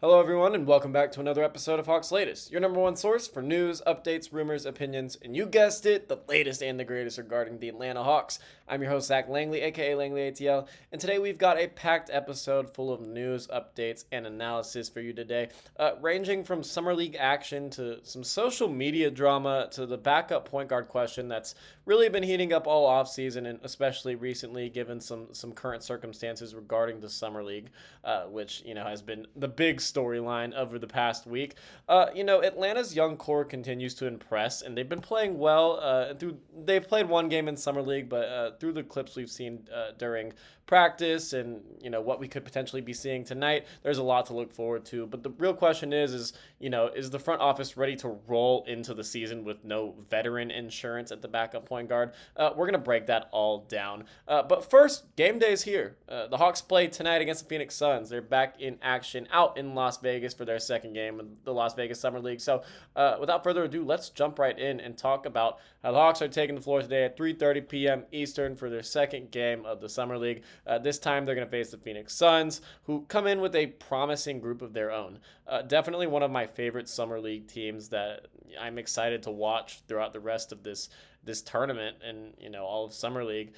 Hello, everyone, and welcome back to another episode of Hawks Latest, your number one source for news, updates, rumors, opinions, and you guessed it, the latest and the greatest regarding the Atlanta Hawks. I'm your host, Zach Langley, aka Langley ATL, and today we've got a packed episode full of news, updates, and analysis for you today, ranging from Summer League action to some social media drama to the backup point guard question that's really been heating up all offseason, and especially recently given some current circumstances regarding the Summer League, which, has been the big storyline over the past week. Atlanta's young core continues to impress, and they've been playing well. They've played one game in summer league, but through the clips we've seen during practice and what we could potentially be seeing tonight, there's a lot to look forward to. But the real question is the front office ready to roll into the season with no veteran insurance at the backup point guard? We're gonna break that all down. But first, game day is here. The Hawks play tonight against the Phoenix Suns. They're back in action out in Las Vegas for their second game of the Las Vegas Summer League. So, without further ado, let's jump right in and talk about how the Hawks are taking the floor today at 3:30 p.m. Eastern for their second game of the Summer League. This time, they're going to face the Phoenix Suns, who come in with a promising group of their own. Definitely one of my favorite Summer League teams that I'm excited to watch throughout the rest of this tournament and all of summer league.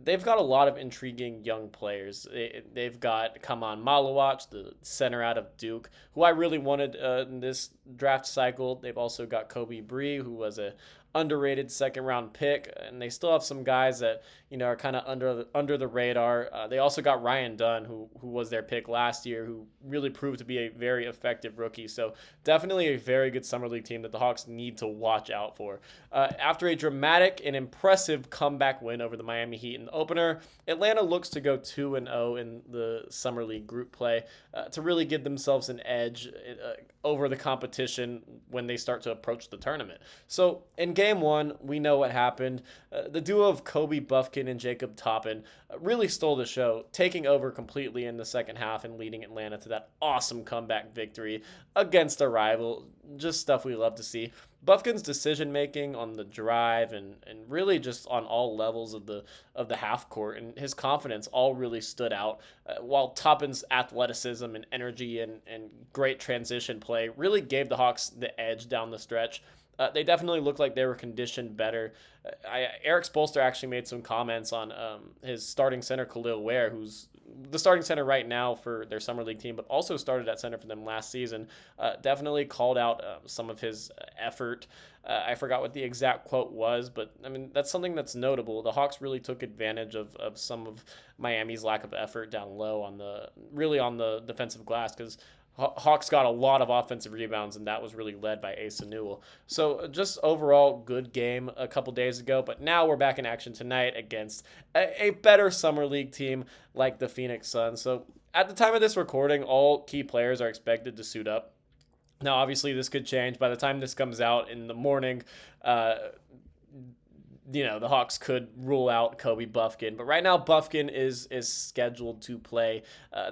They've got a lot of intriguing young players. They've got Kaman Malawach, the center out of Duke, who I really wanted in this draft cycle. They've also got Kobe Bree, who was a underrated second round pick, and they still have some guys that are kind of under the radar. They also got Ryan Dunn, who was their pick last year, who really proved to be a very effective rookie. So definitely a very good summer league team that the Hawks need to watch out for. After a dramatic and impressive comeback win over the Miami Heat in the opener, Atlanta looks to go 2-0 in the summer league group play to really give themselves an edge over the competition when they start to approach the tournament. So in game one, we know what happened. The duo of Kobe Buffkin and Jacob Toppin really stole the show, taking over completely in the second half and leading Atlanta to that awesome comeback victory against a rival. Just stuff we love to see. Buffkin's decision making on the drive and really just on all levels of the half court and his confidence all really stood out. While Toppin's athleticism and energy and great transition play really gave the Hawks the edge down the stretch. They definitely looked like they were conditioned better. Eric Spoelstra actually made some comments on his starting center, Khalil Ware, who's the starting center right now for their summer league team, but also started at center for them last season. Definitely called out some of his effort. I forgot what the exact quote was, but I mean that's something that's notable. The Hawks really took advantage of some of Miami's lack of effort down low on the defensive glass, because Hawks got a lot of offensive rebounds, and that was really led by Asa Newell. So just overall good game a couple days ago, but now we're back in action tonight against a better summer league team like the Phoenix Suns. So at the time of this recording, all key players are expected to suit up. Now, obviously, this could change by the time this comes out in the morning. The Hawks could rule out Kobe Buffkin, but right now Buffkin is scheduled to play.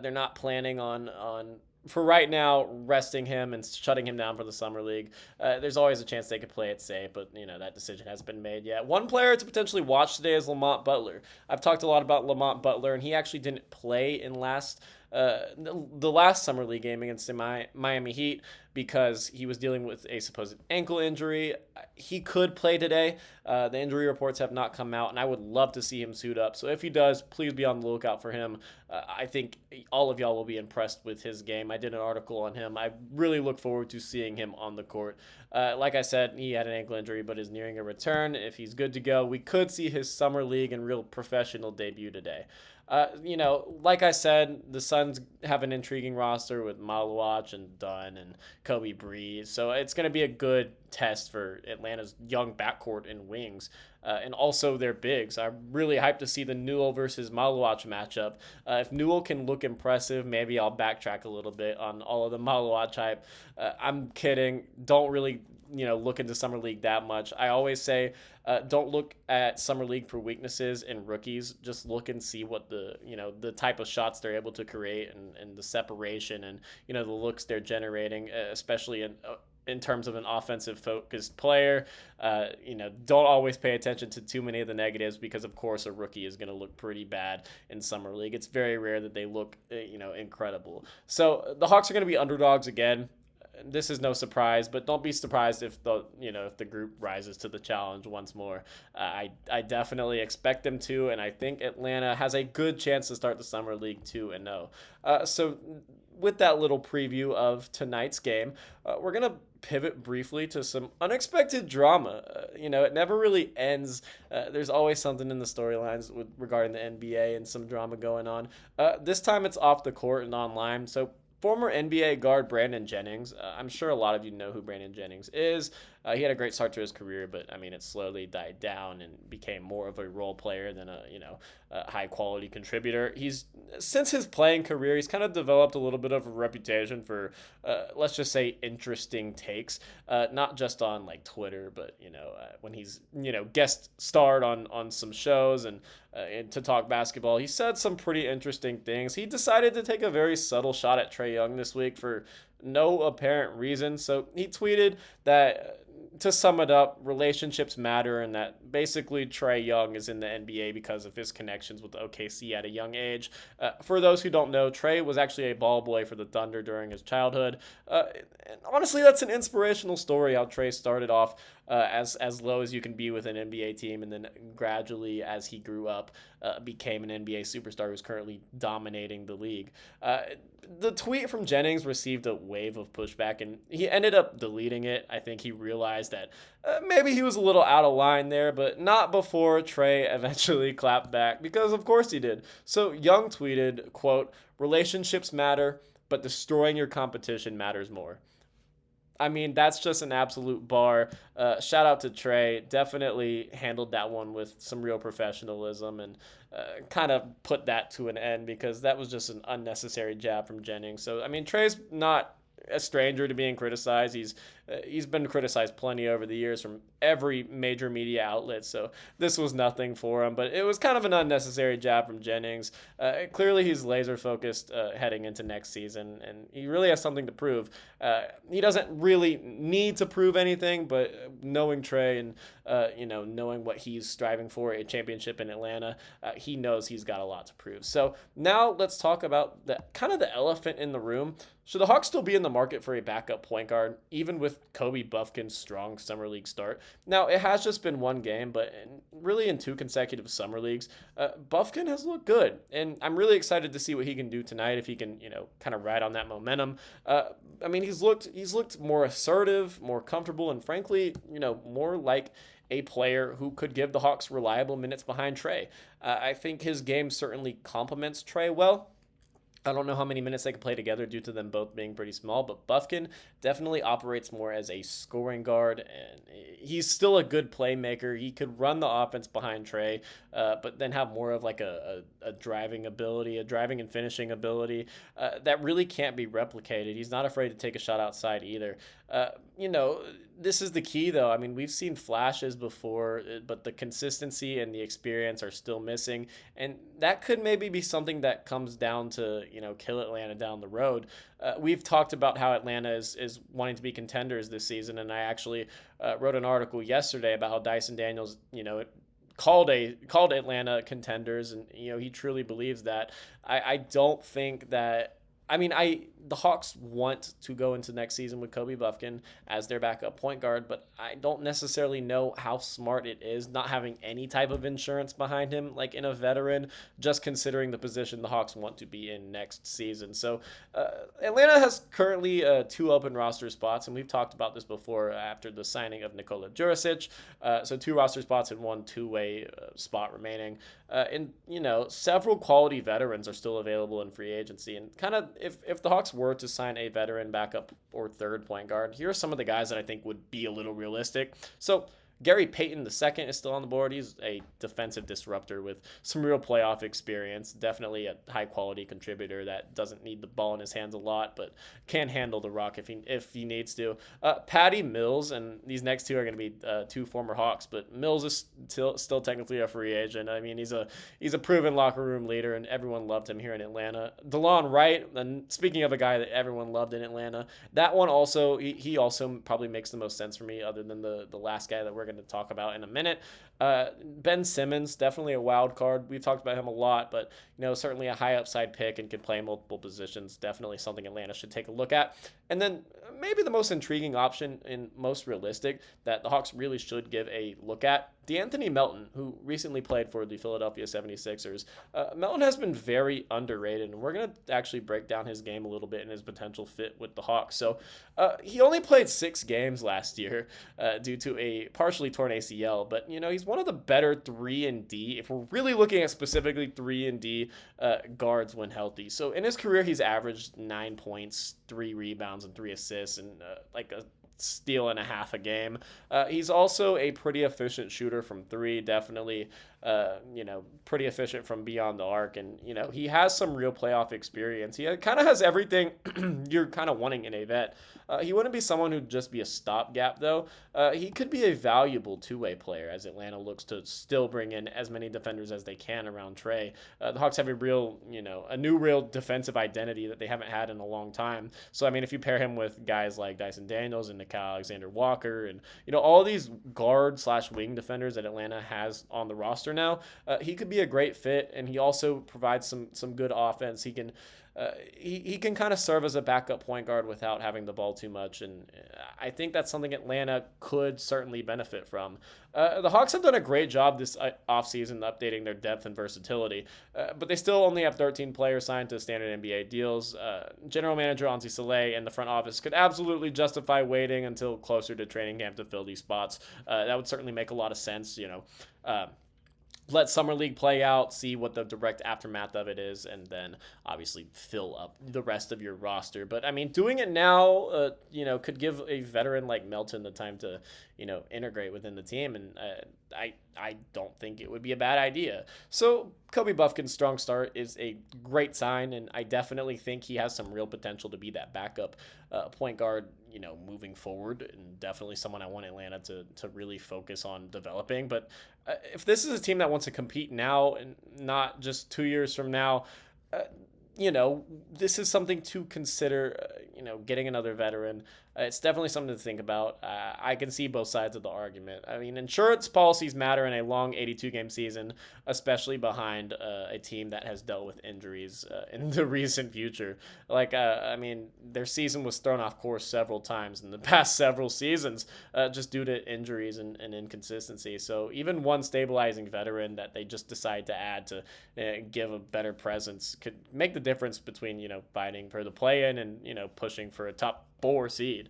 They're not planning on for right now resting him and shutting him down for the summer league. There's always a chance they could play it safe, but that decision hasn't been made yet. One player to potentially watch today is Lamont Butler. I've talked a lot about Lamont Butler, and he actually didn't play in the last summer league game against the Miami Heat because he was dealing with a supposed ankle injury. He could play today. The injury reports have not come out, and I would love to see him suit up. So if he does, please be on the lookout for him. I think all of y'all will be impressed with his game. I did an article on him. I really look forward to seeing him on the court. Like I said, he had an ankle injury but is nearing a return. If he's good to go, we could see his summer league and real professional debut today. Like I said, the Suns have an intriguing roster with Malawach and Dunn and Kobe Bree, so it's going to be a good test for Atlanta's young backcourt and wings, and also their bigs. I'm really hyped to see the Newell versus Malawach matchup. If Newell can look impressive, maybe I'll backtrack a little bit on all of the Malawach hype. I'm kidding. Don't really look into summer league that much. I always say don't look at summer league for weaknesses in rookies. Just look and see what the type of shots they're able to create and the separation and the looks they're generating, especially in in terms of an offensive focused player. Don't always pay attention to too many of the negatives because, of course, a rookie is going to look pretty bad in summer league. It's very rare that they look, incredible. So the Hawks are going to be underdogs again. This is no surprise, but don't be surprised if the group rises to the challenge once more. I definitely expect them to, and I think Atlanta has a good chance to start the summer league 2-0. So with that little preview of tonight's game, we're gonna pivot briefly to some unexpected drama. It never really ends. There's always something in the storylines regarding the NBA and some drama going on. This time it's off the court and online. So former NBA guard Brandon Jennings. I'm sure a lot of you know who Brandon Jennings is. He had a great start to his career, but it slowly died down and became more of a role player than a high quality contributor. Since his playing career, he's kind of developed a little bit of a reputation for, let's just say, interesting takes, not just on like Twitter, but when he's guest starred on some shows and to talk basketball. He said some pretty interesting things. He decided to take a very subtle shot at Trae Young this week for no apparent reason. So he tweeted that, to sum it up, relationships matter, and that basically Trae Young is in the NBA because of his connections with OKC at a young age. For those who don't know, Trae was actually a ball boy for the Thunder during his childhood. And honestly, that's an inspirational story, how Trae started off as low as you can be with an NBA team, and then gradually, as he grew up, became an NBA superstar who's currently dominating the league. The tweet from Jennings received a wave of pushback, and he ended up deleting it. I think he realized that maybe he was a little out of line there, but not before Trae eventually clapped back, because of course he did. So Young tweeted, quote, "Relationships matter, but destroying your competition matters more." That's just an absolute bar. Shout out to Trae. Definitely handled that one with some real professionalism and kind of put that to an end, because that was just an unnecessary jab from Jennings. So, Trae's not a stranger to being criticized. He's been criticized plenty over the years from every major media outlet, so this was nothing for him, but it was kind of an unnecessary jab from Jennings. Clearly he's laser focused heading into next season, and he really has something to prove. He doesn't really need to prove anything, but knowing Trae and knowing what he's striving for, a championship in Atlanta, he knows he's got a lot to prove. So now let's talk about the elephant in the room. Should the Hawks still be in the market for a backup point guard, even with Kobe Buffkin's strong summer league start? Now, it has just been one game, but really in 2 consecutive summer leagues, Buffkin has looked good, and I'm really excited to see what he can do tonight, if he can, kind of ride on that momentum. He's looked more assertive, more comfortable, and frankly, more like a player who could give the Hawks reliable minutes behind Trae. I think his game certainly complements Trae well. I don't know how many minutes they can play together due to them both being pretty small, but Buffkin definitely operates more as a scoring guard, and he's still a good playmaker. He could run the offense behind Trae, but then have more of like a driving ability, a driving and finishing ability that really can't be replicated. He's not afraid to take a shot outside either. This is the key, though. We've seen flashes before, but the consistency and the experience are still missing, and that could maybe be something that comes down to, kill Atlanta down the road. We've talked about how Atlanta is wanting to be contenders this season, and I actually wrote an article yesterday about how Dyson Daniels, called Atlanta contenders, and he truly believes that. I don't think that. The Hawks want to go into next season with Kobe Buffkin as their backup point guard, but I don't necessarily know how smart it is not having any type of insurance behind him, like in a veteran, just considering the position the Hawks want to be in next season. So Atlanta has currently 2 open roster spots, and we've talked about this before after the signing of Nikola Jurisic. So 2 roster spots and 1 two-way spot remaining. Several quality veterans are still available in free agency, and kind of if the Hawks were to sign a veteran backup or third point guard, here are some of the guys that I think would be a little realistic. So Gary Payton II is still on the board. He's a defensive disruptor with some real playoff experience. Definitely a high quality contributor that doesn't need the ball in his hands a lot, but can handle the rock if he needs to. Patty Mills, and these next two are going to be two former Hawks, but Mills is still technically a free agent. I mean, he's a proven locker room leader, and everyone loved him here in Atlanta. DeLon Wright, and speaking of a guy that everyone loved in Atlanta, that one also he also probably makes the most sense for me, other than the last guy that we're going to talk about in a minute. Ben Simmons, definitely a wild card. We've talked about him a lot, but certainly a high upside pick and can play multiple positions. Definitely something Atlanta should take a look at. And then maybe the most intriguing option and most realistic that the Hawks really should give a look at, DeAnthony Melton, who recently played for the Philadelphia 76ers. Melton has been very underrated, and we're going to actually break down his game a little bit and his potential fit with the Hawks. So he only played 6 games last year due to a partially torn ACL, but he's one of the better 3-and-D, if we're really looking at specifically 3-and-D guards when healthy. So in his career, he's averaged 9 points, 3 rebounds, and 3 assists, and like a steal and a half a game. He's also a pretty efficient shooter from 3, definitely pretty efficient from beyond the arc, and he has some real playoff experience. He kind of has everything you're kind of wanting in a vet. He wouldn't be someone who'd just be a stopgap, though. He could be a valuable two-way player as Atlanta looks to still bring in as many defenders as they can around Trey. The Hawks have a new real defensive identity that they haven't had in a long time. So, I mean, if you pair him with guys like Dyson Daniels and Nickeil Alexander-Walker and, all these guard/wing defenders that Atlanta has on the roster now, he could be a great fit, and he also provides some good offense. He can kind of serve as a backup point guard without having the ball too much, and I think that's something Atlanta could certainly benefit from. The Hawks have done a great job this offseason updating their depth and versatility, but they still only have 13 players signed to standard NBA deals. General Manager Anzi Saleh and the front office could absolutely justify waiting until closer to training camp to fill these spots. That would certainly make a lot of sense, let Summer League play out, see what the direct aftermath of it is, and then obviously fill up the rest of your roster. But I mean, doing it now, could give a veteran like Melton the time to, integrate within the team, and I don't think it would be a bad idea. So Kobe Buffkin's strong start is a great sign, and I definitely think he has some real potential to be that backup point guard, moving forward, and definitely someone I want Atlanta to really focus on developing. But if this is a team that wants to compete now and not just 2 years from now, this is something to consider, getting another veteran. It's definitely something to think about. I can see both sides of the argument. I mean, insurance policies matter in a long 82-game season, especially behind a team that has dealt with injuries in the recent future. Their season was thrown off course several times in the past several seasons just due to injuries and inconsistency. So even one stabilizing veteran that they just decide to add to give a better presence could make the difference between, fighting for the play-in and, pushing for a top 4 seed.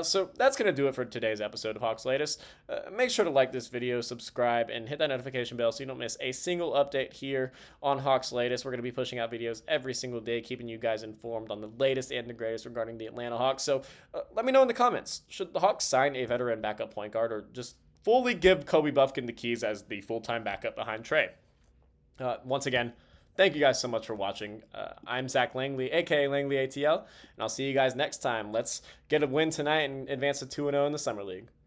So that's going to do it for today's episode of Hawks Latest. Make sure to like this video, subscribe, and hit that notification bell so you don't miss a single update here on Hawks Latest. We're going to be pushing out videos every single day, keeping you guys informed on the latest and the greatest regarding the Atlanta Hawks. So let me know in the comments, should the Hawks sign a veteran backup point guard or just fully give Kobe Buffkin the keys as the full-time backup behind Trey? Once again, thank you guys so much for watching. I'm Zach Langley, aka Langley ATL, and I'll see you guys next time. Let's get a win tonight and advance to 2-0 in the Summer League.